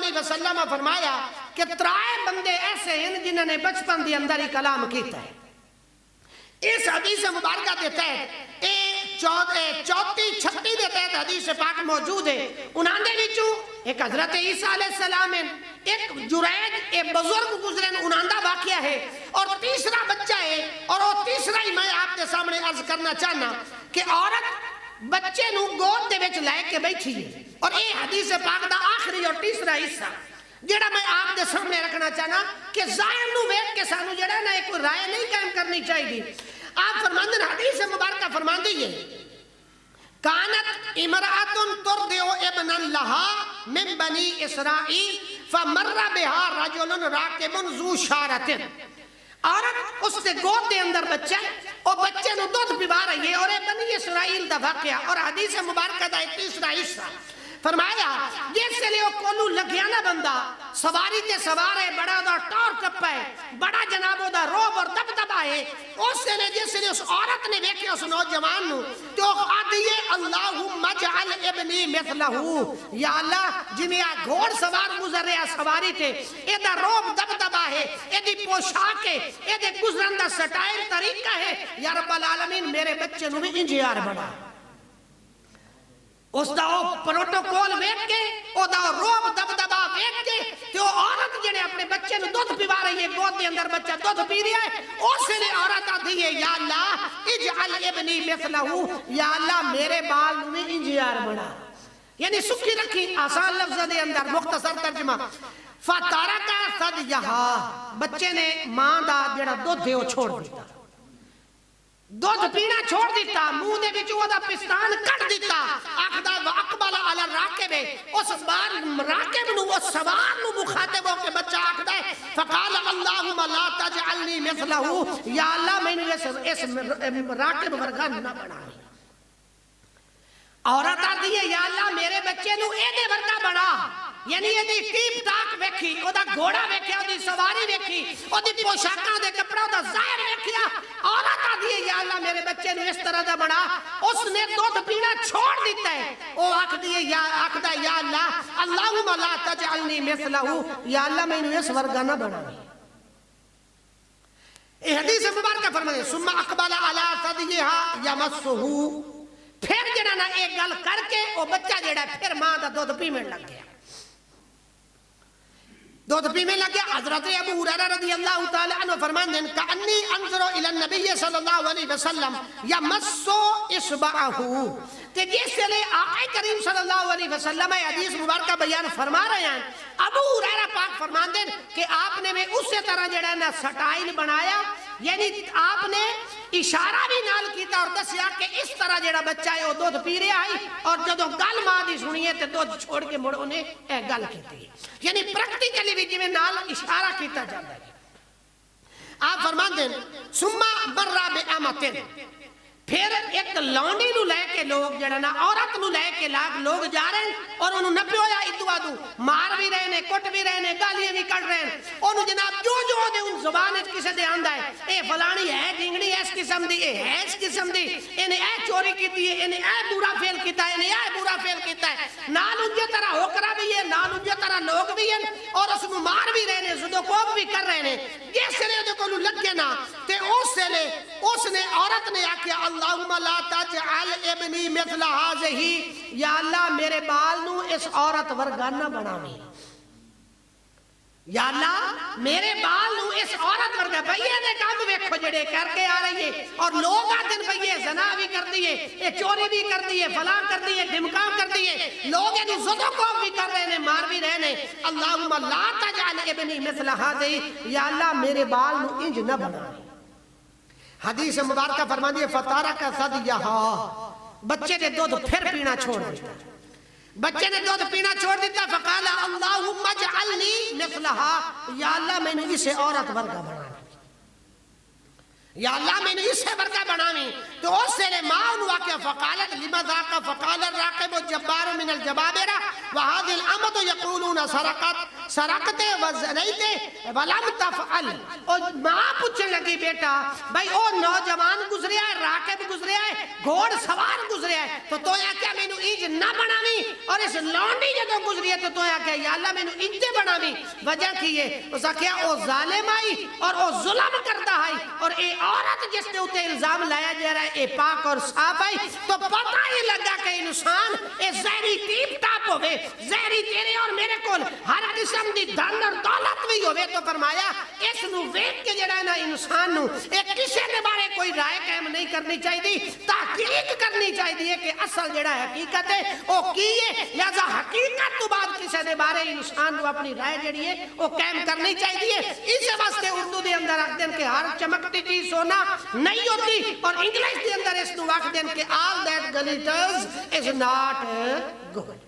علیہ وسلم فرمایا کہ ترائے بندے ایسے ہیں جنہوں نے بچپن دی اندر ہی کلام کیتا ہے. اس حدیث مبارکہ کے تحت چوتھی چھٹی کے تحت حدیث پاک موجود ہے. انہاں دے وچوں ایک حضرت عیسیٰ علیہ السلام ہے، ایک جریج ایک بزرگ گزرے انہاں دا واقعہ ہے، اور تیسرا بچہ ہے. اور وہ تیسرا ہی میں آپ کے سامنے عرض کرنا چاہنا کہ عورت بچے نو گود دے وچ لے کے بیٹھی ہے. اور اے حدیث پاک دا آخری اور تیسرا حصہ جڑا میں آپ کے سامنے رکھنا چاہنا کہ ظاہر نو ویکھ کے سانو جڑا نا کوئی رائے نہیں قائم کرنی چاہیے. آپ فرماندے حدیث مبارکہ فرماندی ہے کانت امرأۃ ترضع ابنا لها من بنی اسرائیل فمر بها رجل راکب ذو شارۃ. عورت اس کے گود دے اندر بچہ ہے اور بچے نو دودھ پلا رہی ہے، اور یہ بنی اسرائیل دا واقعہ. اور حدیث مبارکہ دا تیسرا حصہ فرمایا جس سے لئے کولو لگیا نا بندہ سواری تے سوار ہے، بڑا دا ٹور ٹپا ہے، بڑا جنابوں دا روب اور دبدبا ہے. اس سے لئے جس سے لئے اس عورت نے دیکھے اس نوجوان نو تو آدھیے اللہم اجعل ابنی مثلہو، یا اللہ جنہیں گھوڑ سوار گزر رہا سواری تے اے دا روب دبدبا ہے، اے دی پوشاک ہے، اے دے گزرن دا سٹائل طریقہ ہے، یا رب العالمین میرے بچے نو بھی انجیار بڑا. اس دا پروٹوکول ویکھ کے او دا روب دبدبا ویکھ کے تو عورت جڑے اپنے بچے نو دودھ پلا رہی ہے، گود دے اندر بچہ دودھ پی رہا ہے، اس نے عورت آتی ہے یا اللہ اجعل ابنی مثلہو، یا اللہ میرے بال میں انجیار بنا. یعنی سکھی رکھی آسان لفظ دے اندر مختصر ترجمہ فتارکا ثدیہا، بچے نے ماں دا جڑا دودھ ہے وہ چھوڑ دیتا، دودھ پینا چھوڑ دیتا، منہ دے وچ وہ دا پستان کٹ دیتا. اخدا واقبل علی الراکب، اس بار راکب نو اس سوار نو مخاطب ہو کے بچہ آخدا ہے فقال اللہم لا تجعلنی مثلہو، یا اللہ میں نے اس راکب ورگا نہ بنا. عورت آتی ہے یا اللہ میرے بچے نو اے دے ورگا بنا. یعنی یہ دی ٹیپ ٹاک ویکھی، او دا گھوڑا ویکھیا، او دی سواری ویکھی، او دی پوشاکاں دے کپڑا دا ظاہر ویکھیا. عورت آدھی ہے یا اللہ میرے بچے نے اس طرح دا بنا. اس نے دودھ پینا چھوڑ دیتا ہے، او آکھدی ہے یا اللہ اللہم لا تجعلنی مثلہو، یا اللہ میں نے اس ورگا نہ بنا. یہ حدیث مبارکہ فرمائے ثم اقبل علی ثدیہا یمسہو، پھر جڑا نا ایک گل کر کے او بچہ جڑا پھر ماں دا دودھ پیمن لگ گیا، دودھ پینے لگ گیا. حضرت ابو ہریرہ رضی اللہ تعالی عنہ فرماندے ہیں کأنی انظر الی النبی صلی اللہ علیہ وسلم یمس اصبعہ، کہ جس سے لئے آقا کریم صلی اللہ علیہ وسلم حدیث مبارکہ بیان فرما رہے ہیں. ابو ہریرہ پاک فرماندے ہیں کہ آپ نے بھی اسی طرح جڑا نا سٹائل بنایا، یعنی آپ نے اشارہ بھی نال کیتا اور دسیا کہ اس طرح جڑا بچہ ہے وہ دودھ پی رہا ہے، اور جدو گل ماں دی سنیے تے دودھ چھوڑ کے مڑ انہیں اے گل کیتی ہے. یعنی پریکٹیکلی بھی جویں نال اشارہ کیتا جاتا ہے. آپ فرماندے ہیں ثم برا بامۃ، پھر ایک لونڈی نو لے کے لوگ جڑا نا عورت نو لے کے لوگ جا رہے ہیں، اور انہوں نپیو یا ادو ادو مار بھی رہے ہیں، کٹ بھی رہے ہیں، گالیاں بھی کٹ رہے ہیں. انہوں جناب جو دے ان زبان کسے دے آندہ ہے اے فلانی ہے ڈنگڑی اس قسم دی، اے ہے اس قسم دی، انہیں اے چوری کیتی ہے، انہیں اے برا فیل کیتا ہے، انہیں اے برا فیل کیتا ہے. نال انجے طرح ہوکرا بھی ہے، نال انجے طرح لوگ بھی ہیں، اور اس کو مار بھی رہے ہیں، زدو کوب بھی کر رہے ہیں. جس سے دے کو لگے نا تے اس نے عورت نے آکیا اللہم لا تجعل ابنی مثل ہذہ، یا اللہ میرے بال نو اس عورت ورگا نہ بناویں، یا اللہ میرے بال نو اس عورت ورگا. بھئیے دے کام ویکھو جڑے کر کے آ رہی ہے، اور لوگ آدن بھئیے زنا بھی کر دیئے، اے چوری بھی کر دیئے، فلاں کر دیئے، دھمکاں کر دیئے، لوگ انہی زدو کو بھی کر رہے ہیں، مار بھی رہے ہیں. اللہم لا تجعل ابنی مثل ہذہ، یا اللہ میرے بال نو انج نہ بناویں. حدیث مبارکہ فرما دیئے فتارکا ثدیہا، بچے نے دودھ پھر پینا چھوڑ دیتا، بچے نے دودھ پینا چھوڑ دیتا. فقال اللہم اجعلنی مثلہا، یا اللہ میں نے اسے عورت ورگا بناویں، یا اللہ میں نے اسے ورگا بناویں. تو اس سے ماں واقع فقالت لما ذاک فقال الراقب جبار من الجبابرہ وهذه الامۃ یقولون سرقت سرقتے وزنیتے ولم تفعل. اور ماں پوچھنے لگی بیٹا بھائی او نوجوان گزریا ہے، راکب گزریا ہے، گھوڑ سوار گزریا ہے، تو یا کیا میں نو ایج نہ بناوی؟ اور اس لونڈی جدو گزری ہے تو یا کیا یا اللہ میں نو انجے بناوی؟ وجہ کی ہے اس کیا او ظالم آئی اور او ظلم کرتا ہے، اور اے عورت جس نے اتے الزام لایا جا رہا ہے اے پاک اور صاف آئی. تو پتہ ہی لگا کہ انسان اے زہری ٹیپ ٹاپ ہوئے، زہری تیرے اور میرے کول ہر قسم دی دھن اور دولت بھی ہوئے. تو فرمایا اس نو ویکھ کے جڑا ہے نا انسان نو ایک کسی دے بارے کوئی رائے قائم نہیں کرنی چاہیے، تحقیق کرنی چاہیے کہ اصل جڑا حقیقت ہے وہ کی ہے. لہذا حقیقت تو بعد کسی دے بارے انسان کو اپنی رائے جڑی ہے وہ قائم کرنی چاہیے. اس واسطے اردو دے اندر رکھ دین کہ ہر چمکتی چیز سونا نہیں ہوتی، اور انگلش دے اندر اس نو رکھ دین کہ all that glitters is not good.